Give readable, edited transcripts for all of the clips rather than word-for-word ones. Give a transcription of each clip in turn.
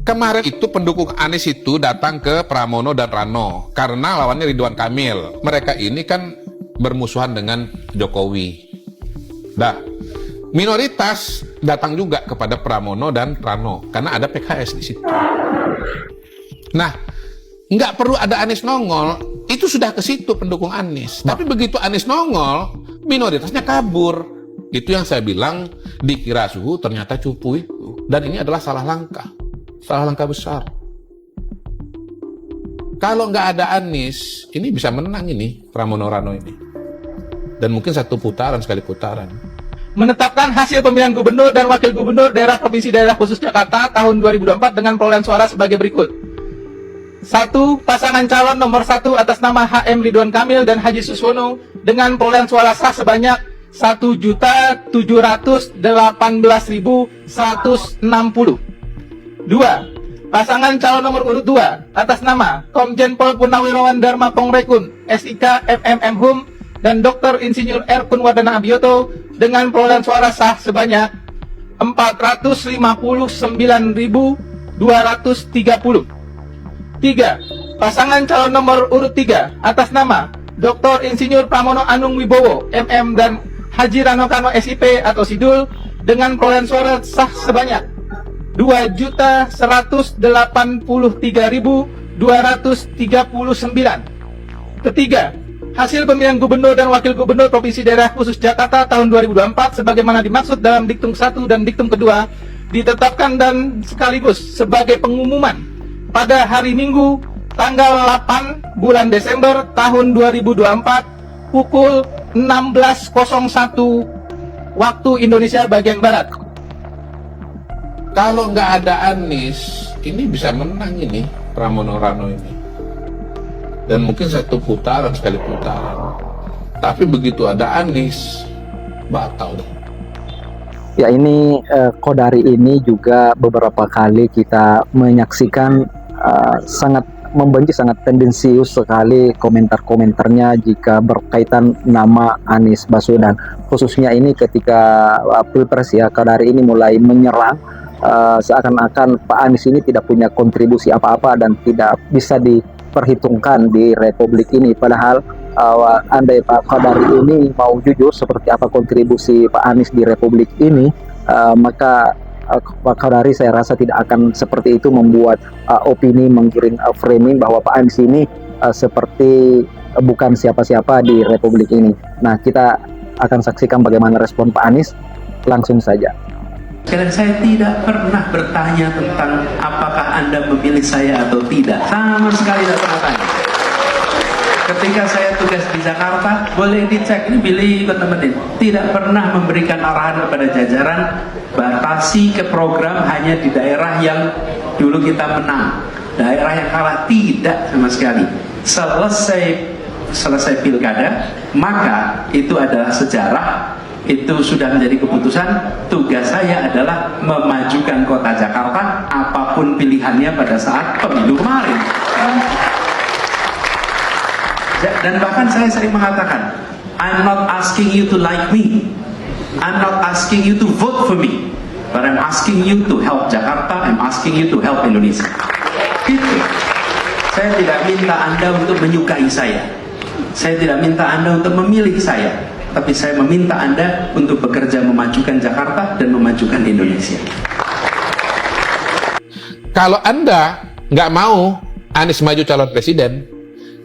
Kemarin itu pendukung Anies itu datang ke Pramono dan Rano karena lawannya Ridwan Kamil. Mereka ini kan bermusuhan dengan Jokowi. Nah, minoritas datang juga kepada Pramono dan Rano karena ada PKS di situ. Nah, nggak perlu ada Anies nongol, itu sudah ke situ pendukung Anies. Tapi begitu Anies nongol, minoritasnya kabur. Itu yang saya bilang, dikira suhu ternyata cupu itu. Dan ini adalah salah langkah besar. Kalau nggak ada Anies, ini bisa menang ini Pramono Rano ini. Dan mungkin satu putaran, sekali putaran. Menetapkan hasil pemilihan gubernur dan wakil gubernur daerah provinsi daerah khusus Jakarta tahun 2024 dengan perolehan suara sebagai berikut. 1. Pasangan calon nomor 1 atas nama HM Ridwan Kamil dan Haji Suswono dengan perolehan suara sah sebanyak 1.718.160. 2. Pasangan calon nomor urut 2 atas nama Komjen Pol Purnawirawan Dharma Pongrekun, SIK MMM Hum dan Dr. Insinyur R. Kunwardana Abioto dengan perolehan suara sah sebanyak 459.230. 3. Pasangan calon nomor urut 3 atas nama Dr. Insinyur Pramono Anung Wibowo, MM dan Haji Rano Karno SIP atau Sidul dengan perolehan suara sah sebanyak 2.183.239. Ketiga, hasil pemilihan gubernur dan wakil gubernur provinsi daerah khusus Jakarta tahun 2024 sebagaimana dimaksud dalam diktum 1 dan diktum kedua ditetapkan dan sekaligus sebagai pengumuman pada hari Minggu tanggal 8 bulan Desember tahun 2024 pukul 16.01 waktu Indonesia bagian Barat. Kalau nggak ada Anies, ini bisa menang ini Pramono Rano ini. Dan mungkin satu putaran, sekali putaran. Tapi begitu ada Anies, batal deh. Ya, ini Kodari ini juga beberapa kali kita menyaksikan sangat membenci, sangat tendensius sekali komentar-komentarnya jika berkaitan nama Anies Baswedan. Khususnya ini ketika Pilpres ya, Kodari ini mulai menyerang seakan-akan Pak Anies ini tidak punya kontribusi apa-apa dan tidak bisa diperhitungkan di Republik ini. Padahal andai Pak Kodari ini mau jujur seperti apa kontribusi Pak Anies di Republik ini, maka Pak Kodari saya rasa tidak akan seperti itu membuat opini menggiring framing bahwa Pak Anies ini seperti bukan siapa-siapa di Republik ini. Nah, kita akan saksikan bagaimana respon Pak Anies langsung saja. Karena saya tidak pernah bertanya tentang apakah Anda memilih saya atau tidak. Sama sekali tidak pernah tanya. Ketika saya tugas di Jakarta, boleh dicek, ini Billy ikut nemenin. Tidak pernah memberikan arahan kepada jajaran, batasi ke program hanya di daerah yang dulu kita menang. Daerah yang kalah, tidak sama sekali. Selesai pilkada, maka itu adalah sejarah. Itu sudah menjadi keputusan. Tugas saya adalah memajukan kota Jakarta apapun pilihannya pada saat pemilu kemarin. Dan bahkan saya sering mengatakan, I'm not asking you to like me, I'm not asking you to vote for me, but I'm asking you to help Jakarta, I'm asking you to help Indonesia. Itu. Saya tidak minta Anda untuk menyukai saya tidak minta Anda untuk memilih saya, tapi saya meminta Anda untuk bekerja memajukan Jakarta dan memajukan Indonesia. Kalau Anda nggak mau Anies maju calon presiden,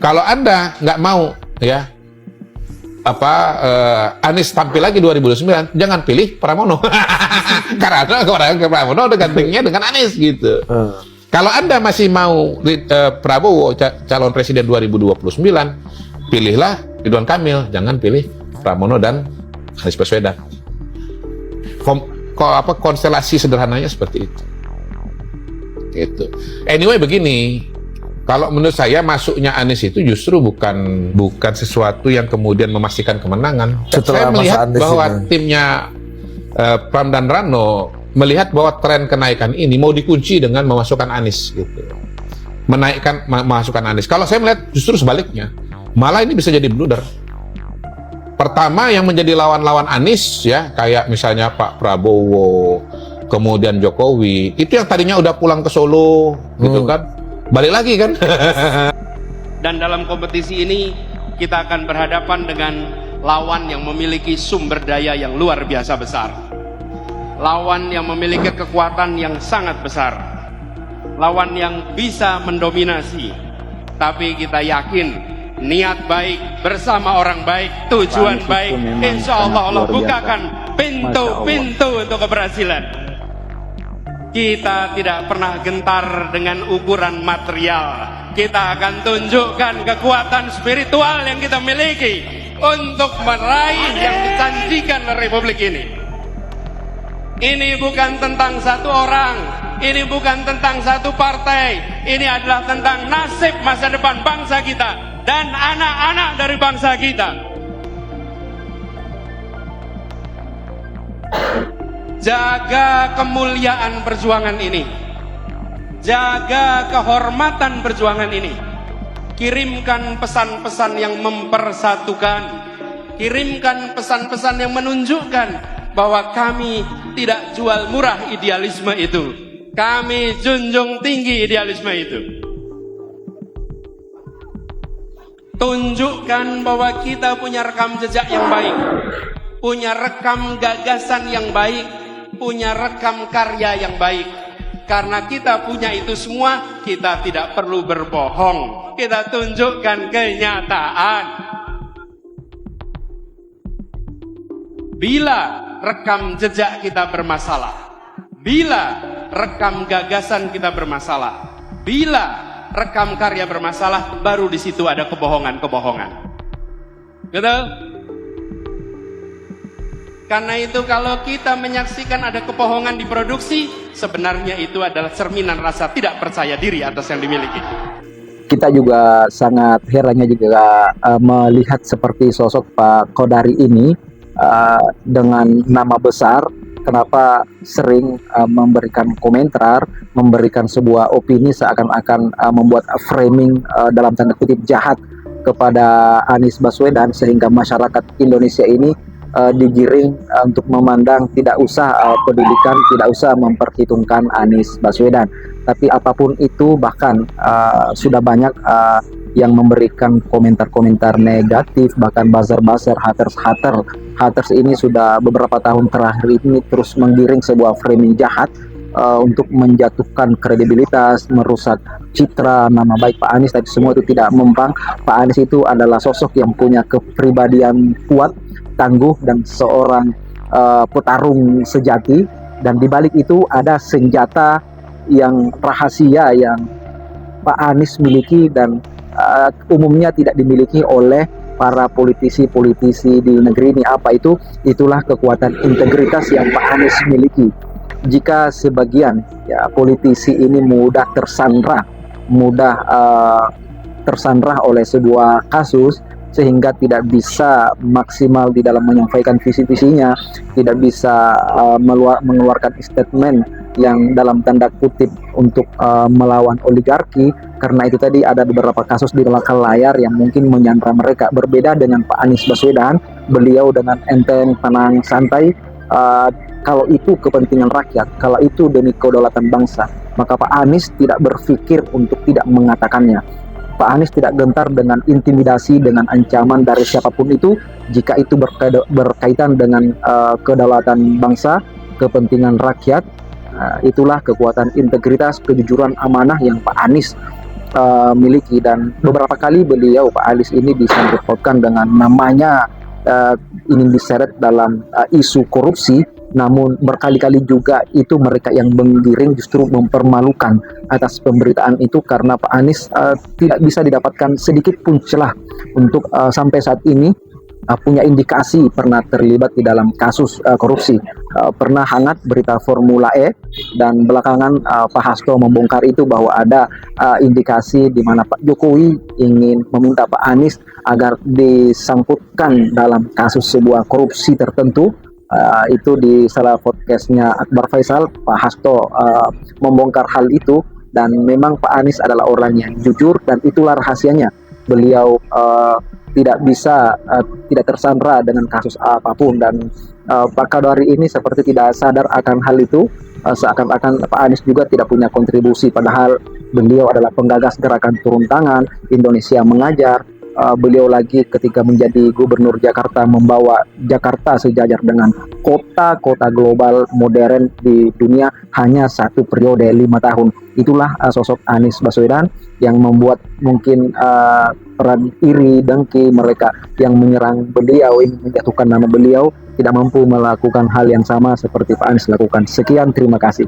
kalau Anda nggak mau ya Anies tampil lagi 2009, jangan pilih Pramono. Karena Pramono udah gantengnya dengan Anies gitu. Kalau Anda masih mau Prabowo calon presiden 2029, pilihlah Ridwan Kamil, jangan pilih Pramono dan Anies Baswedan. Konstelasi sederhananya seperti itu. Gitu. Anyway begini, kalau menurut saya masuknya Anies itu justru bukan sesuatu yang kemudian memastikan kemenangan. Saya melihat bahwa timnya Pram dan Rano melihat bahwa tren kenaikan ini mau dikunci dengan memasukkan Anies gitu. Memasukkan Anies. Kalau saya melihat justru sebaliknya. Malah ini bisa jadi blunder. Pertama yang menjadi lawan-lawan Anies ya, kayak misalnya Pak Prabowo, kemudian Jokowi, itu yang tadinya udah pulang ke Solo, gitu kan, balik lagi kan. Dan dalam kompetisi ini kita akan berhadapan dengan lawan yang memiliki sumber daya yang luar biasa besar, lawan yang memiliki kekuatan yang sangat besar, lawan yang bisa mendominasi. Tapi kita yakin niat baik bersama orang baik, tujuan baik, insya Allah Allah bukakan pintu-pintu untuk keberhasilan. Kita tidak pernah gentar dengan ukuran material. Kita akan tunjukkan kekuatan spiritual yang kita miliki untuk meraih yang dijanjikan Republik ini. Ini bukan tentang satu orang, ini bukan tentang satu partai, ini adalah tentang nasib masa depan bangsa kita dan anak-anak dari bangsa kita. Jaga kemuliaan perjuangan ini, jaga kehormatan perjuangan ini. Kirimkan pesan-pesan yang mempersatukan, kirimkan pesan-pesan yang menunjukkan bahwa kami tidak jual murah idealisme itu, kami junjung tinggi idealisme itu. Tunjukkan bahwa kita punya rekam jejak yang baik, punya rekam gagasan yang baik, punya rekam karya yang baik. Karena kita punya itu semua, kita tidak perlu berbohong, kita tunjukkan kenyataan. Bila rekam jejak kita bermasalah, bila rekam gagasan kita bermasalah, bila rekam karya bermasalah, baru di situ ada kebohongan-kebohongan. Betul? Karena itu kalau kita menyaksikan ada kebohongan di produksi, sebenarnya itu adalah cerminan rasa tidak percaya diri atas yang dimiliki. Kita juga sangat herannya juga melihat seperti sosok Pak Kodari ini dengan nama besar, kenapa sering memberikan komentar, memberikan sebuah opini seakan-akan membuat framing dalam tanda kutip jahat kepada Anies Baswedan, sehingga masyarakat Indonesia ini digiring untuk memandang tidak usah pedulikan, tidak usah memperhitungkan Anies Baswedan. Tapi apapun itu, bahkan sudah banyak yang memberikan komentar-komentar negatif, bahkan buzzer-buzzer, haters ini sudah beberapa tahun terakhir ini terus menggiring sebuah framing jahat untuk menjatuhkan kredibilitas, merusak citra nama baik Pak Anies. Tapi semua itu tidak mempan. Pak Anies itu adalah sosok yang punya kepribadian kuat, tangguh, dan seorang petarung sejati. Dan di balik itu ada senjata yang rahasia yang Pak Anies miliki dan umumnya tidak dimiliki oleh para politisi-politisi di negeri ini. Apa itu? Itulah kekuatan integritas yang Pak Anies miliki. Jika sebagian politisi ini mudah tersandra oleh sebuah kasus, sehingga tidak bisa maksimal di dalam menyampaikan visi-visinya, tidak bisa mengeluarkan statement yang dalam tanda kutip untuk melawan oligarki. Karena itu tadi ada beberapa kasus di belakang layar yang mungkin menyandra mereka. Berbeda dengan Pak Anies Baswedan, beliau dengan enteng, tenang, santai. Kalau itu kepentingan rakyat, kalau itu demi kedaulatan bangsa, maka Pak Anies tidak berpikir untuk tidak mengatakannya. Pak Anies tidak gentar dengan intimidasi, dengan ancaman dari siapapun itu, jika itu berkaitan dengan kedaulatan bangsa, kepentingan rakyat. Itulah kekuatan integritas, kejujuran, amanah yang Pak Anies miliki. Dan beberapa kali beliau, Pak Anies ini, disangkut pautkan dengan namanya ingin diseret dalam isu korupsi. Namun berkali-kali juga itu mereka yang menggiring, justru mempermalukan atas pemberitaan itu, karena Pak Anies tidak bisa didapatkan sedikit pun celah untuk sampai saat ini punya indikasi pernah terlibat di dalam kasus korupsi. Pernah hangat berita Formula E, dan belakangan Pak Hasto membongkar itu bahwa ada indikasi di mana Pak Jokowi ingin meminta Pak Anies agar disangkutkan dalam kasus sebuah korupsi tertentu. Itu di salah podcastnya Akbar Faisal, Pak Hasto membongkar hal itu. Dan memang Pak Anies adalah orang yang jujur, dan itulah rahasianya. Beliau tidak bisa tidak tersandra dengan kasus apapun. Dan Pak Kodari ini seperti tidak sadar akan hal itu. seakan-akan Pak Anies juga tidak punya kontribusi, padahal beliau adalah penggagas gerakan turun tangan Indonesia Mengajar. Beliau lagi ketika menjadi gubernur Jakarta membawa Jakarta sejajar dengan kota-kota global modern di dunia hanya 1 periode 5 tahun. Itulah sosok Anies Baswedan yang membuat mungkin peran iri dengki mereka yang menyerang beliau, ingin menjatuhkan nama beliau, tidak mampu melakukan hal yang sama seperti Pak Anies lakukan. Sekian, terima kasih.